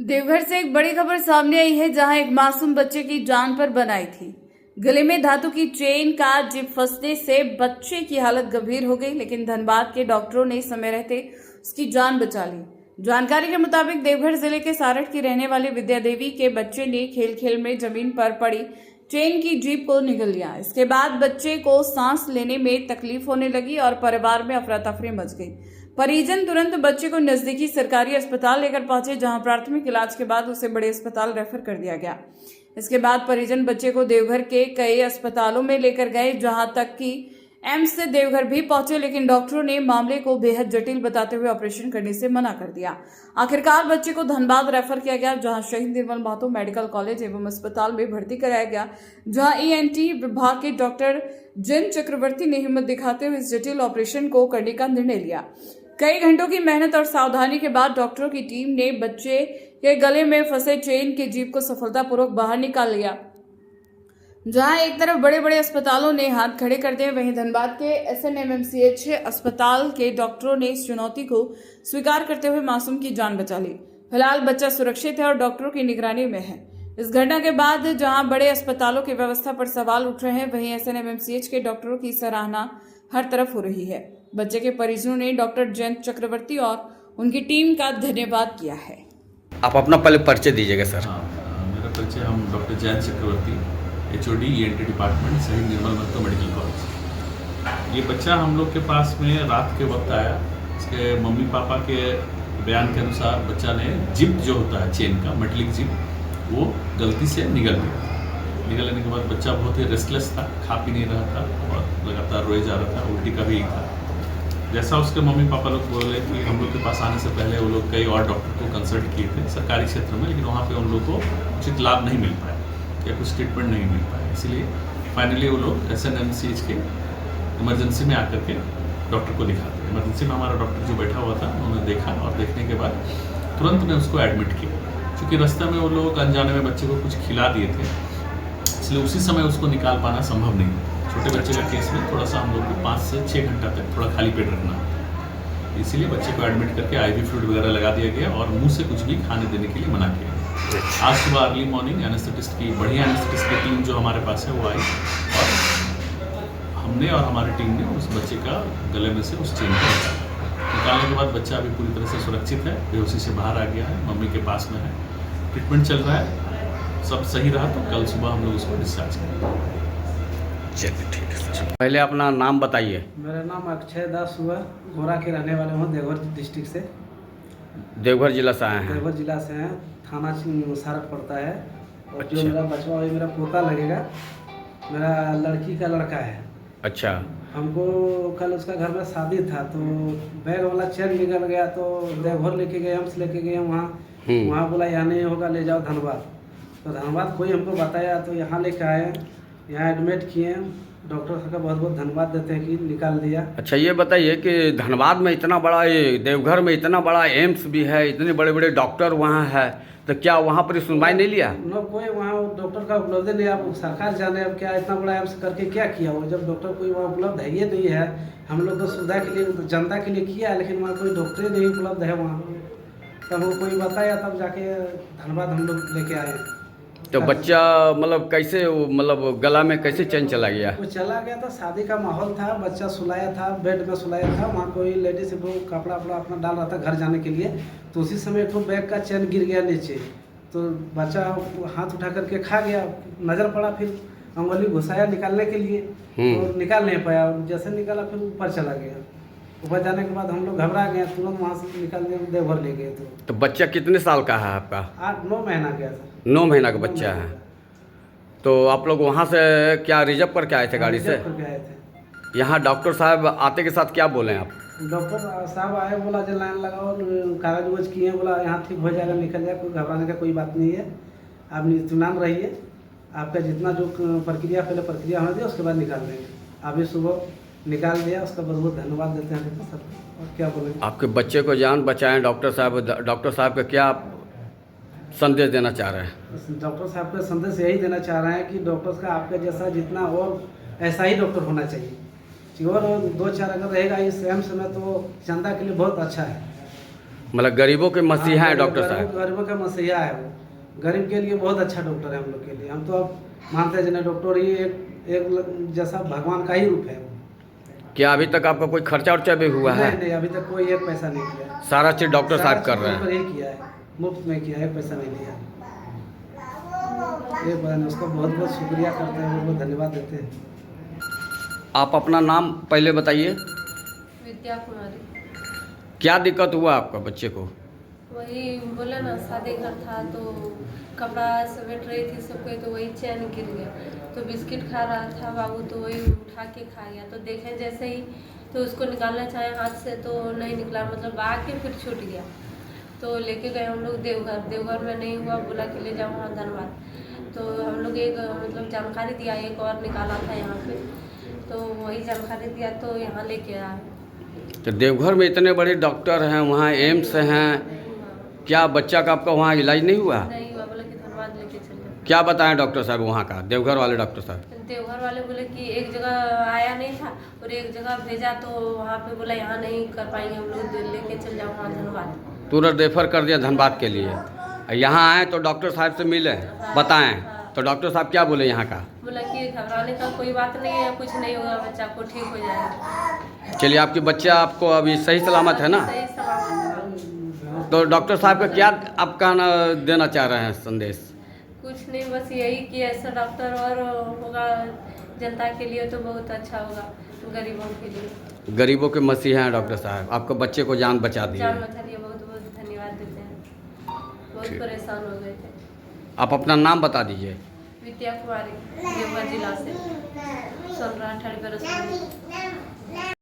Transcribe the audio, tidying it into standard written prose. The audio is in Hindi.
देवघर से एक बड़ी खबर सामने आई है, जहां एक मासूम बच्चे की जान पर बनाई थी। गले में धातु की चेन का जिप फंसने से बच्चे की हालत गंभीर हो गई, लेकिन धनबाद के डॉक्टरों ने समय रहते उसकी जान बचा ली। जानकारी के मुताबिक देवघर जिले के सारठ की रहने वाली विद्या देवी के बच्चे ने खेल खेल में जमीन पर पड़ी चेन की जीप को निगल लिया। इसके बाद बच्चे को सांस लेने में तकलीफ होने लगी और परिवार में अफरा तफरी मच गई। परिजन तुरंत बच्चे को नजदीकी सरकारी अस्पताल लेकर पहुंचे, जहां प्राथमिक इलाज के बाद उसे बड़े अस्पताल रेफर कर दिया गया। इसके बाद परिजन बच्चे को देवघर के कई अस्पतालों में लेकर गए, जहां तक कि एम्स से देवघर भी पहुंचे, लेकिन डॉक्टरों ने मामले को बेहद जटिल बताते हुए ऑपरेशन करने से मना कर दिया। आखिरकार बच्चे को धनबाद रेफर किया गया, जहां शहीद निर्मल महतो मेडिकल कॉलेज एवं अस्पताल में भर्ती कराया गया, जहां ईएनटी विभाग के डॉक्टर जैन चक्रवर्ती ने हिम्मत दिखाते हुए इस जटिल ऑपरेशन को करने का निर्णय लिया। कई घंटों की मेहनत और सावधानी के बाद डॉक्टरों की टीम ने बच्चे के गले में फंसे चेन के जीप को सफलतापूर्वक बाहर निकाल लिया। जहां एक तरफ बड़े बड़े अस्पतालों ने हाथ खड़े कर दिए, वहीं धनबाद के SNMMCH अस्पताल के डॉक्टरों ने इस चुनौती को स्वीकार करते हुए मासूम की जान बचा ली। फिलहाल बच्चा सुरक्षित है और डॉक्टरों की निगरानी में है। इस घटना के बाद जहां बड़े अस्पतालों की व्यवस्था पर सवाल उठ रहे हैं, वहीं SNMMCH के डॉक्टरों की सराहना हर तरफ हो रही है। बच्चे के परिजनों ने डॉक्टर जयंत चक्रवर्ती और उनकी टीम का धन्यवाद किया है। आप अपना पहले परिचय दीजिएगा सर। हाँ, मेरा परिचय, हम डॉक्टर जयंत चक्रवर्ती, HOD ENT डिपार्टमेंट, शहीद निर्मल महतो मेडिकल कॉलेज। ये बच्चा हम लोग के पास में रात के वक्त आया। इसके मम्मी पापा के बयान के अनुसार बच्चा ने जिप जो होता है चेन का, मेटलिक जिप, वो गलती से निगल गया। निगल लेने के बाद बच्चा बहुत ही रेस्टलेस था, खा पी नहीं रहा था और लगातार रोए जा रहा था, उल्टी का भी था। जैसा उसके मम्मी पापा लोग बोले कि हम लोग के पास आने से पहले वो लोग कई और डॉक्टर को कंसल्ट किए थे सरकारी क्षेत्र में, लेकिन वहाँ पे उन लोग को उचित लाभ नहीं मिल पाया या कुछ ट्रीटमेंट नहीं मिल पाया। इसलिए फाइनली वो लोग SNMCH के इमरजेंसी में आकर के डॉक्टर को दिखाते। इमरजेंसी में हमारा डॉक्टर जो बैठा हुआ था, उन्होंने देखा और देखने के बाद तुरंत में उसको एडमिट किया। क्योंकि रास्ते में वो लोग अनजाने में बच्चे को कुछ खिला दिए थे, इसलिए उसी समय उसको निकाल पाना संभव नहीं। छोटे बच्चे का केस में थोड़ा सा हम लोग को 5 से 6 घंटा तक थोड़ा खाली पेट रखना होता है। इसीलिए बच्चे को एडमिट करके IV फ्लूइड वगैरह लगा दिया गया और मुंह से कुछ भी खाने देने के लिए मना किया गया। आज सुबह अर्ली मॉर्निंग एनेस्थेटिस्ट की बढ़िया एनेस्थेटिस्ट की टीम जो हमारे पास है वो आई और हमने और हमारी टीम ने उस बच्चे का गले में से उस चेन को निकालने के बाद बच्चा अभी पूरी तरह से सुरक्षित है, बेहोशी से बाहर आ गया है, मम्मी के पास में है, ट्रीटमेंट चल रहा है। सब सही रहा तो कल सुबह हम लोग उसको डिस्चार्ज करेंगे। चलिए ठीक है सर। पहले अपना नाम बताइए। मेरा नाम अक्षय दास हुआ, गोरा के रहने वाले हूँ, देवघर डिस्ट्रिक्ट से। देवघर जिला से आए हैं? देवघर जिला से हैं, थाना सारठ पड़ता है। और अच्छा। जो मेरा बचवा है मेरा पोता लगेगा, मेरा लड़की का लड़का है। अच्छा। हमको कल उसका घर में शादी था, तो बैग वाला चेन निकल गया, तो देवघर लेके गए, एम्स लेके गए। वहाँ बोला यहाँ नहीं होगा, ले जाओ धनबाद। तो धनबाद कोई हमको बताया, तो यहाँ लेके आए, यहाँ एडमिट किए। डॉक्टर साहब का बहुत बहुत धन्यवाद देते हैं कि निकाल दिया। अच्छा, ये बताइए कि धनबाद में इतना बड़ा, ये देवघर में इतना बड़ा एम्स भी है, इतने बड़े बड़े डॉक्टर वहाँ है, तो क्या वहाँ पर सुनवाई नहीं लिया? कोई वहाँ डॉक्टर का उपलब्ध नहीं। अब सरकार जाने अब क्या इतना बड़ा एम्स करके क्या किया वो, जब डॉक्टर कोई वहाँ उपलब्ध है ये नहीं है। हम लोग तो सुविधा के लिए, जनता के लिए किया, लेकिन वहाँ कोई डॉक्टर नहीं उपलब्ध है वहाँ। तब वो कोई बताया, तब जाके धनबाद हम लोग लेके आए। तो बच्चा मतलब कैसे, मतलब गला में कैसे चेन चला गया? वो चला गया था, शादी का माहौल था, बच्चा सुलाया था, बेड में सुलाया था, वहाँ कोई लेडीज वो कपड़ा वपड़ा अपना डाल रहा था घर जाने के लिए, तो उसी समय एक बैग का चेन गिर गया नीचे, तो बच्चा हाथ उठा करके खा गया। नज़र पड़ा, फिर उंगली घुसाया निकालने के लिए, तो निकाल नहीं पाया। जैसे निकाला फिर ऊपर चला गया। ऊपर जाने के बाद हम लोग घबरा गए, तुरंत वहाँ से निकाल दिया, देवघर ले गए। तो बच्चा कितने साल का है आपका? 8-9 महीना गया था। 9 महीना का बच्चा है। तो आप लोग वहाँ से क्या रिजर्व करके आए थे गाड़ी से? करके आए थे। यहाँ डॉक्टर साहब आते के साथ क्या बोले आप? डॉक्टर साहब आए, बोला जो लाइन लगाओ, कागज वगज किए, बोला यहाँ ठीक हो जाएगा, निकल जाएगा, कोई घबराने का कोई बात नहीं है, आप इत्मीनान रहिए, आपका जितना जो प्रक्रिया पहले प्रक्रिया होने दिया उसके बाद निकाल देंगे। अभी सुबह निकाल दिया, उसका बहुत बहुत धन्यवाद देते हैं सर। और क्या बोलेंगे? आपके बच्चे को जान बचाएं डॉक्टर साहब का क्या संदेश देना चाह रहे हैं? डॉक्टर साहब का संदेश यही देना चाह रहे हैं कि डॉक्टर्स का आपका जैसा जितना और ऐसा ही डॉक्टर होना चाहिए, और 2-4 अगर रहेगा इस एम्स में तो जनता के लिए बहुत अच्छा है। मतलब गरीबों के मसीहा हैं डॉक्टर साहब। गरीबों का मसीहा है वो, गरीब के लिए बहुत अच्छा डॉक्टर है हम लोग के लिए। हम तो अब मानते हैं जिन्हें डॉक्टर ही एक जैसा भगवान का ही रूप है वो। क्या अभी तक आपका कोई खर्चा उर्चा भी हुआ है? नहीं, अभी तक कोई एक पैसा नहीं किया। सारा चीज़ डॉक्टर सारा साहब कर चीज़ रहे डॉक्टर हैं। ही किया है, मुफ्त में किया है, एक पैसा नहीं लिया। ये बहन उसका बहुत बहुत शुक्रिया करते हैं, बहुत बहुत धन्यवाद देते हैं। आप अपना नाम पहले बताइए। विद्या कुमारी। क्या दिक्कत हुआ आपका बच्चे को? वही बोला ना, शादी घर था तो कपड़ा समेट रही थी सबके, तो वही चैन गिर गया। तो बिस्किट खा रहा था बाबू, तो वही उठा के खा गया। तो देखें जैसे ही तो उसको निकालना चाहे हाथ से तो नहीं निकला, मतलब आके फिर छूट गया। तो लेके गए हम लोग देवघर में नहीं हुआ, बोला कि ले जाओ वहाँ धनबाद। तो हम लोग एक मतलब जानकारी दिया, एक और निकाला था यहाँ पे, तो वही जानकारी दिया तो यहाँ लेके आए। तो देवघर में इतने बड़े डॉक्टर हैं, वहाँ एम्स हैं, क्या बच्चा का आपका वहाँ इलाज नहीं हुआ? नहीं हुआ, बोला कि धनबाद लेके चले। क्या बताएं डॉक्टर साहब वहाँ का, देवघर वाले डॉक्टर साहब? देवघर वाले बोले कि एक जगह आया नहीं था और एक जगह भेजा, तो वहाँ पे बोला यहाँ नहीं कर पाएंगे हम लोग, लेके चल जाओ वहाँ धनबाद। तुरंत रेफर कर दिया धनबाद के लिए। यहाँ आए तो डॉक्टर साहब से मिले, बताएं तो डॉक्टर साहब क्या बोले यहाँ का? बोला कि घबराने का कोई बात नहीं है, कुछ नहीं होगा, बच्चा को ठीक हो जाएगा। चलिए, आपकी बच्चा आपको अभी सही सलामत है ना? सही सलामत। तो डॉक्टर साहब का क्या आप कहना देना चाह रहे हैं संदेश? कुछ नहीं, बस यही कि ऐसा डॉक्टर और होगा जनता के लिए तो बहुत अच्छा होगा, गरीबों के लिए। गरीबों के मसीहा हैं डॉक्टर साहब, आपके बच्चे को जान बचा दी जान है। बचा दिया, बहुत बहुत धन्यवाद देते हैं। बहुत परेशान हो गए थे। आप अपना नाम बता दीजिए। विद्या कुमारी, देवघर जिला से, 17-18 बरस की।